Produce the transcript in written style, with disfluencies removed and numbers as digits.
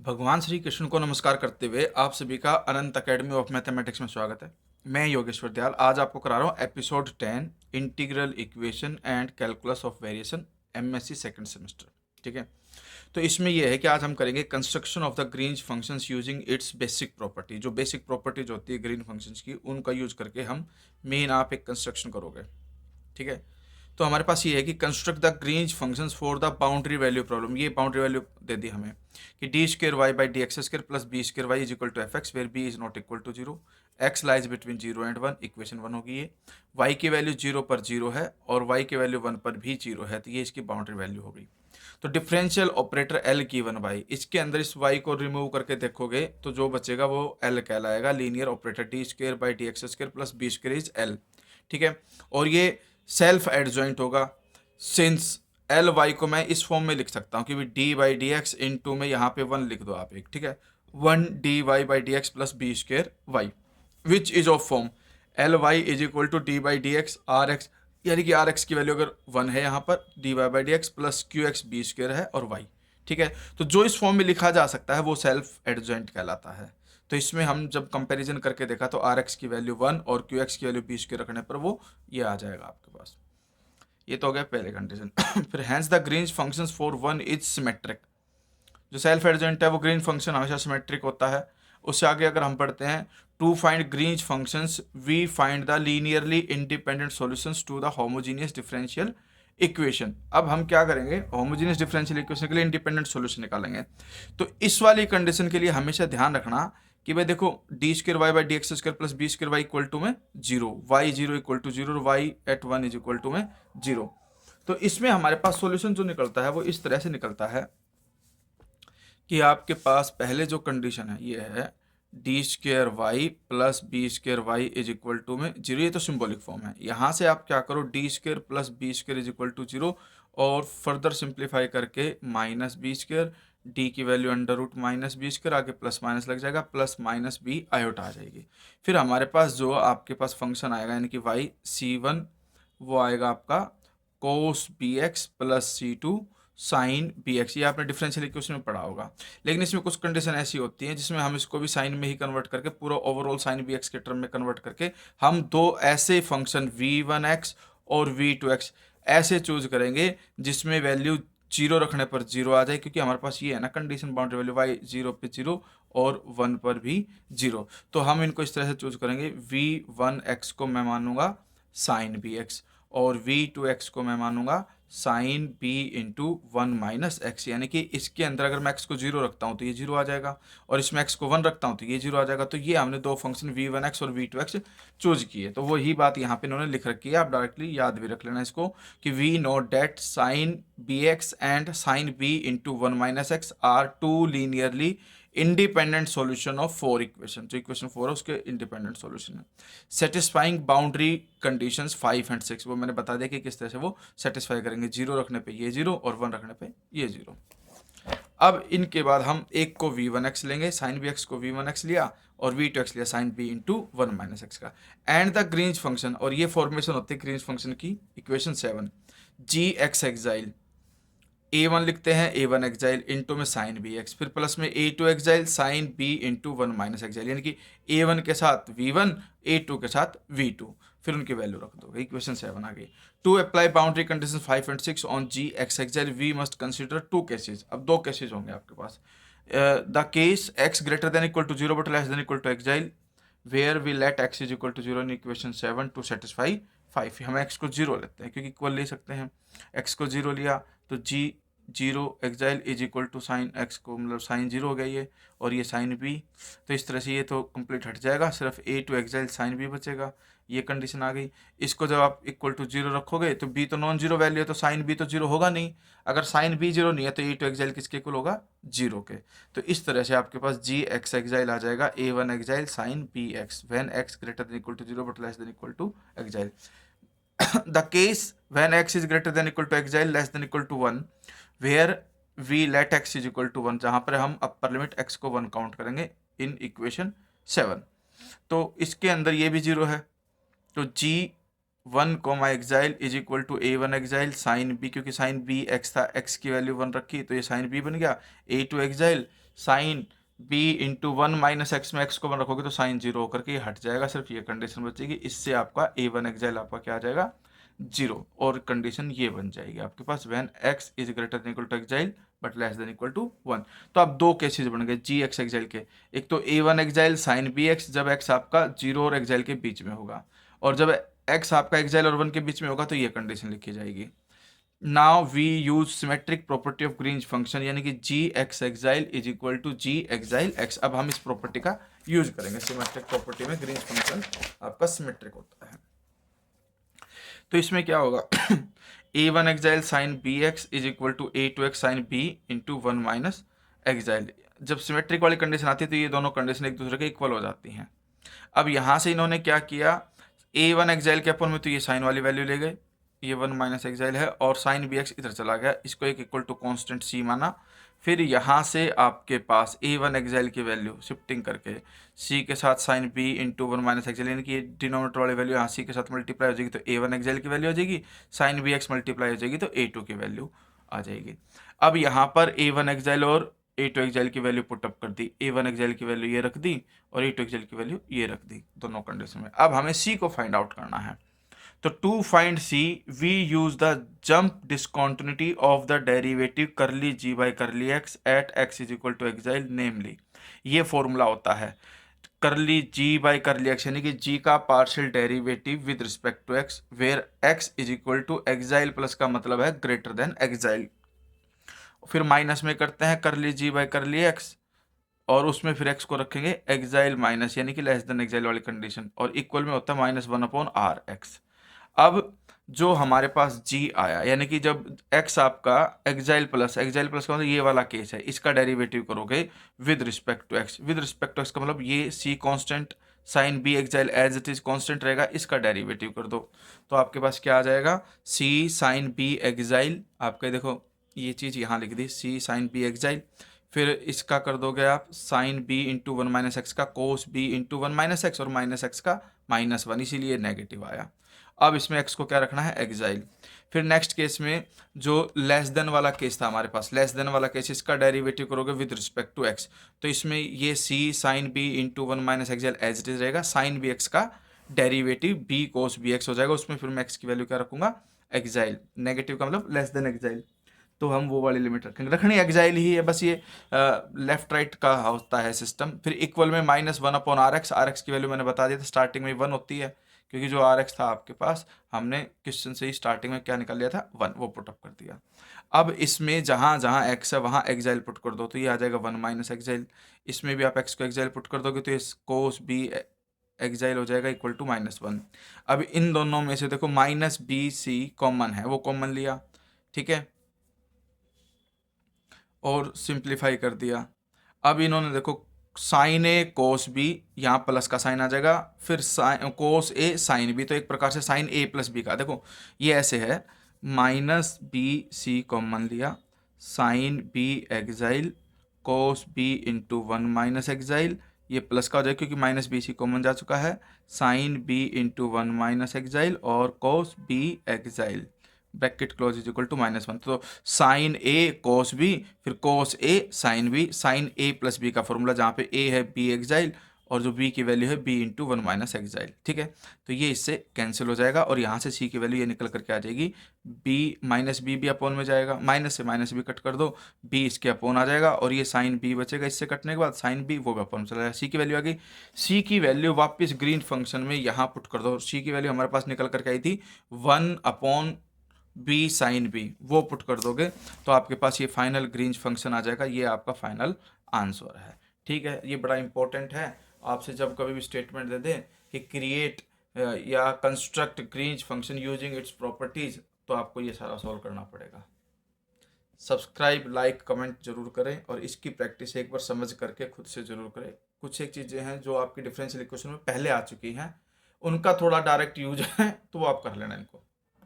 भगवान श्री कृष्ण को नमस्कार करते हुए आप सभी का अनंत अकेडमी ऑफ मैथमेटिक्स में स्वागत है। मैं योगेश्वर दयाल आज आपको करा रहा हूँ episode 10 integral equation and calculus of variation MSc second semester. ठीक है, तो इसमें यह है कि आज हम करेंगे construction of the Green's functions using its basic property. जो बेसिक प्रॉपर्टीज होती है ग्रीन फंक्शंस की, उनका यूज करके हम मेन आप एक कंस्ट्रक्शन करोगे। ठीक है, तो हमारे पास ये है कि construct the Green's functions for the boundary value problem. ये बाउंड्री वैल्यू दे दी हमें कि d square y by d x square plus b square y is equal to f x where b is not equal to zero, x lies between 0 and 1। Equation 1 होगी ये। Y की value 0 पर 0 है और वाई की value 1 पर भी 0 है, तो ये इसकी बाउंड्री वैल्यू होगी। तो differential operator L given by, इसके अंदर इस वाई को रिमूव करके देखोगे तो जो बचेगा वो एल कहलाएगा। Linear operator d square by d x square plus b square is L. ठीक है, और ये सेल्फ एडजॉइंट होगा। सिंस एल वाई को मैं इस फॉर्म में लिख सकता हूँ कि d by d x into में यहाँ पे 1 लिख दो आप एक। ठीक है, 1 d y by d x plus b square y which is of form L y is equal to d by d x r x, यानी कि आर एक्स की वैल्यू अगर 1 है यहाँ पर, d y by d x plus q x b square है और Y. ठीक है, तो जो इस फॉर्म में लिखा जा सकता है वो सेल्फ एडजॉइंट कहलाता है। तो इसमें हम जब कंपैरिजन करके देखा तो आर एक्स की वैल्यू 1 और क्यू एक्स की वैल्यू बी स्क्र रखने पर वो ये आ जाएगा आपके पास। ये तो हो गया पहले कंडीशन। फिर hence the Green's functions for 1 is symmetric. जो सेल्फ एडजॉइंट है वो ग्रीन फंक्शन हमेशा सिमेट्रिक होता है। उससे आगे अगर हम पढ़ते हैं to find Green's functions we find the linearly independent solutions to the homogeneous differential equation. अब हम क्या करेंगे, होमोजेनियस डिफरेंशियल इक्वेशन के लिए इंडिपेंडेंट सॉल्यूशन निकालेंगे। तो इस वाली कंडीशन के लिए हमेशा ध्यान रखना कि भाई देखो d square y by d x square plus b square y equal to में 0, वाई 0 इक्वल टू 0 और y at 1 is equal to में 0। तो इसमें हमारे पास सॉल्यूशन जो निकलता है वो इस तरह से निकलता है कि आपके पास पहले जो कंडीशन है ये है d square y plus b square y is equal to में 0। ये तो सिंबॉलिक फॉर्म है। यहाँ से आप क्या करो, d square plus b square is equal to 0 और फर्दर सिंप्लीफाई करके माइनस बी स्क्र, डी की value under root minus b square, आगे प्लस माइनस लग जाएगा, प्लस माइनस बी आयोटा आ जाएगी। फिर हमारे पास जो आपके पास फंक्शन आएगा यानी कि वाई C1 वो आएगा आपका cos b x plus C2 sine B x. ये आपने डिफरेंशियल इक्वेशन में पढ़ा होगा। लेकिन इसमें कुछ कंडीशन ऐसी होती हैं जिसमें हम इसको भी साइन में ही कन्वर्ट करके पूरा ओवरऑल साइन बी एक्स के टर्म में कन्वर्ट करके हम दो ऐसे फंक्शन v1x और v2x ऐसे चूज करेंगे जिसमें वैल्यू 0 रखने पर 0 आ जाए, क्योंकि हमारे पास ये है ना कंडीशन बाउंड्री वैल्यू y 0 पे 0 और 1 पर भी 0। तो हम इनको इस तरह से चूज करेंगे, v1x को मैं मानूंगा साइन बी एक्स और v2x को मैं मानूंगा sine b into 1 minus x. यानी कि इसके अंदर अगर मैं x को 0 रखता हूँ तो ये 0 आ जाएगा और इसमें x को 1 रखता हूँ तो ये 0 आ जाएगा। तो ये हमने दो फंक्शन v1x और v2x चूज किए। तो वही बात यहाँ पे इन्होंने लिख रखी है, आप डायरेक्टली याद भी रख लेना इसको कि we know that sine bx and sine b into 1 minus x are two linearly independent solution of 4 equation. जो इक्वेशन 4 है उसके इंडिपेंडेंट सॉल्यूशन है। सेटिस्फाइंग बाउंड्री कंडीशंस 5 एंड 6 वो मैंने बता दिया कि किस तरह से वो सेटिस्फाई करेंगे। 0 रखने पे ये 0 और 1 रखने पे ये 0। अब इनके बाद हम एक को v1x लेंगे, साइन bx को v1x लिया और v2x लिया sine b into 1 minus x का। एंड द ग्रीन्स फंक्शन, और ये फॉर्मेशन होती है ग्रीन्स फंक्शन की। Equation 7 g x xi a1 लिखते हैं a1 एक्साइल इंटू में साइन बी एक्स, फिर प्लस में a2 xi sine b into 1 minus exile, यानी कि a1 के साथ v1 a2 के साथ v2, फिर उनकी वैल्यू रख दो। इक्वेशन 7 आ गई। To apply boundary condition 5 and 6 on G x xi we must consider 2 cases. अब 2 केसेज होंगे आपके पास। The case x greater than equal to 0 but less than equal to xi where we let x is equal to 0 in equation 7 to satisfy 5। हम x को 0 लेते हैं क्योंकि equal ले सकते हैं। x को 0 लिया तो g 0 xi is equal to sine x को मतलब साइन 0 हो गया ये, और ये साइन b। तो इस तरह से ये तो कंप्लीट हट जाएगा, सिर्फ a2 एक्साइल साइन b बचेगा। ये कंडीशन आ गई। इसको जब आप इक्वल टू 0 रखोगे तो b तो नॉन जीरो वैल्यू है तो साइन b तो 0 होगा नहीं। अगर साइन b 0 नहीं है तो a2 एक्साइल किसके इक्वल होगा, 0 के। तो इस तरह से आपके पास जी एक्स एक्साइल आ जाएगा a1 xi sine B x when x greater than equal to 0 but less than equal to xi. the case when x is greater than equal to exile less than equal to 1 where we let x is equal to 1, जहां पर हम upper limit x को 1 count करेंगे इन equation 7। तो इसके अंदर ये भी 0 है तो g1 comma xi is equal to a1 xi sine b, क्योंकि साइन b x था, x की वैल्यू 1 रखी तो ये साइन b बन गया। a2 xi sine B into one minus x में एक्स को वन रखोगे तो साइन जीरो होकर के ये हट जाएगा, सिर्फ ये कंडीशन बचेगी। इससे आपका ए वन एक्साइल आपका क्या आ जाएगा, जीरो। और कंडीशन ये बन जाएगी आपके पास, when X is greater than equal to xi but less than equal to one. तो आप दो केसेस बन गए जी एक्स एक्साइल के, एक तो A one xi sine B X जब एक्स आपका जीरो और एक्साइल के बीच में होगा, और जब एक्स आपका एक्साइल और वन के बीच में होगा तो ये कंडीशन लिखी जाएगी। Now we use symmetric property of Green's function, यानी कि G x xi is equal to G xi X. अब हम इस प्रॉपर्टी का यूज करेंगे, सिमेट्रिक प्रॉपर्टी में ग्रीन्स फंक्शन आपका सिमेट्रिक होता है। तो इसमें क्या होगा A one xi sine B X is equal to A two X sine B into one minus xi. जब सिमेट्रिक वाली कंडीशन आती है तो ये दोनों कंडीशन एक दूसरे के इक्वल हो जाती हैं। अब यहाँ से इन्होंने क्या किया, ए वन एक्साइल के अपन में तो ये साइन वाली वैल्यू ले गए, ये वन माइनस एक्साइल है, और साइन बी एक्स इधर चला गया, इसको एक इक्वल टू कॉन्स्टेंट सी माना। फिर यहाँ से आपके पास ए वन एक्साइल की वैल्यू शिफ्टिंग करके सी के साथ sine B into one minus exile, यानी कि डिनोमिनेटर वाली वैल्यू यहाँ सी के साथ मल्टीप्लाई हो जाएगी तो ए वन एक्साइल की वैल्यू आ जाएगी, साइन बी एक्स मल्टीप्लाई हो जाएगी तो ए टू की वैल्यू आ जाएगी। अब यहाँ पर ए वन एक्साइल और ए टू एक्साइल की वैल्यू पुटअप कर दी, ए वन एक्साइल की वैल्यू ये रख दी और ए टू एक्साइल की वैल्यू ये रख दी दोनों कंडीशन में। अब हमें सी को फाइंड आउट करना है, तो to find C we use the jump discontinuity of the derivative curly G by curly X at X is equal to xi, namely ये फॉर्मूला होता है करली जी बाई करली एक्स, यानी कि जी का partial derivative with respect to X where X is equal to exile plus का मतलब है ग्रेटर देन एक्साइल। फिर माइनस में करते हैं करली जी बाई करली एक्स, और उसमें फिर एक्स को रखेंगे एक्साइल माइनस यानी कि लेस देन एक्साइल वाली कंडीशन, और इक्वल में होता है minus one upon r x. अब जो हमारे पास g आया, यानी कि जब x आपका एक्साइल प्लस का मतलब ये वाला केस है, इसका डेरिवेटिव करोगे with respect to x, with respect to x का मतलब ये c constant, sine b xi as it is constant रहेगा, इसका डेरिवेटिव कर दो तो आपके पास क्या आ जाएगा, c साइन b एक्साइल, आपके देखो ये चीज़ यहाँ लिख दी c साइन b एक्साइल, फिर इसका कर दोगे आप sine b into one minus x का cos b into one minus x, और माइनस एक्स का माइनस वन, इसीलिए नेगेटिव आया। अब इसमें x को क्या रखना है, एक्साइल। फिर नेक्स्ट केस में जो लेस देन वाला केस था हमारे पास, लेस देन वाला केस, इसका डेरिवेटिव करोगे विद रिस्पेक्ट टू x, तो इसमें ये c sine b into one minus xi as it is रहेगा, साइन बी एक्स का derivative b cos b x हो जाएगा, उसमें फिर मैं x की वैल्यू क्या रखूंगा, एक्साइल। नेगेटिव का मतलब लेस देन एक्साइल, तो हम वो वाली लिमिट रखेंगे, रखनी एक्साइल ही है बस, ये लेफ्ट राइट का होता है सिस्टम। फिर इक्वल में minus one upon r x की वैल्यू मैंने बता दिया था स्टार्टिंग में वन होती है, क्योंकि जो आर एक्स था आपके पास हमने क्वेश्चन से ही स्टार्टिंग में क्या निकाल लिया था, वन, वो पुटअप कर दिया। अब इसमें जहाँ जहाँ एक्स है वहाँ एक्साइल पुट कर दो तो ये आ जाएगा वन माइनस एक्साइल, इसमें भी आप एक्स को एक्साइल पुट कर दोगे तो इस कोस बी एक्साइल हो जाएगा इक्वल टू माइनस वन। अब इन दोनों में से देखो माइनस बी सी कॉमन है, वो कॉमन लिया, ठीक है, और सिंप्लीफाई कर दिया। अब इन्होंने देखो साइन ए कोस बी, यहाँ प्लस का साइन आ जाएगा, फिर sine cos A sine B, तो एक प्रकार से साइन ए प्लस बी का, देखो ये ऐसे है, माइनस बी सी कॉमन लिया, sine b xi cos b into one minus xi, ये प्लस का हो जाएगा क्योंकि माइनस बी सी कॉमन जा चुका है, sine B into one minus xi और cos B xi, bracket close is equal to minus one. तो साइन ए कोस बी, फिर cos A sine B, sine A plus B का formula जहाँ पे ए है बी एक्साइल और जो B की वैल्यू है b into one minus xi, ठीक है। तो ये इससे कैंसिल हो जाएगा और यहाँ से सी की वैल्यू ये निकल करके आ जाएगी, बी माइनस बी भी अपोन में जाएगा, माइनस से माइनस बी कट कर दो, बी इसके अपोन आ जाएगा और ये साइन बी बचेगा, इससे कटने के बाद साइन बी वो भी अपोन चला जाएगा। सी की वैल्यू आ गई, सी की वैल्यू वापस ग्रीन फंक्शन में यहाँ पुट कर दो, सी की वैल्यू हमारे पास निकल करके आई थी one upon b sine b, वो पुट कर दोगे तो आपके पास ये फाइनल ग्रीन्स फंक्शन आ जाएगा, ये आपका फाइनल आंसर है, ठीक है। ये बड़ा इंपॉर्टेंट है, आपसे जब कभी भी स्टेटमेंट दे दें कि क्रिएट या construct Green's function using its properties, तो आपको ये सारा सॉल्व करना पड़ेगा। सब्सक्राइब लाइक कमेंट जरूर करें और इसकी प्रैक्टिस एक बार समझ करके खुद से जरूर करें। कुछ एक चीज़ें हैं जो आपकी डिफरेंशियल इक्वेशन में पहले आ चुकी हैं, उनका थोड़ा डायरेक्ट यूज है तो वो आप कर लेना इनको।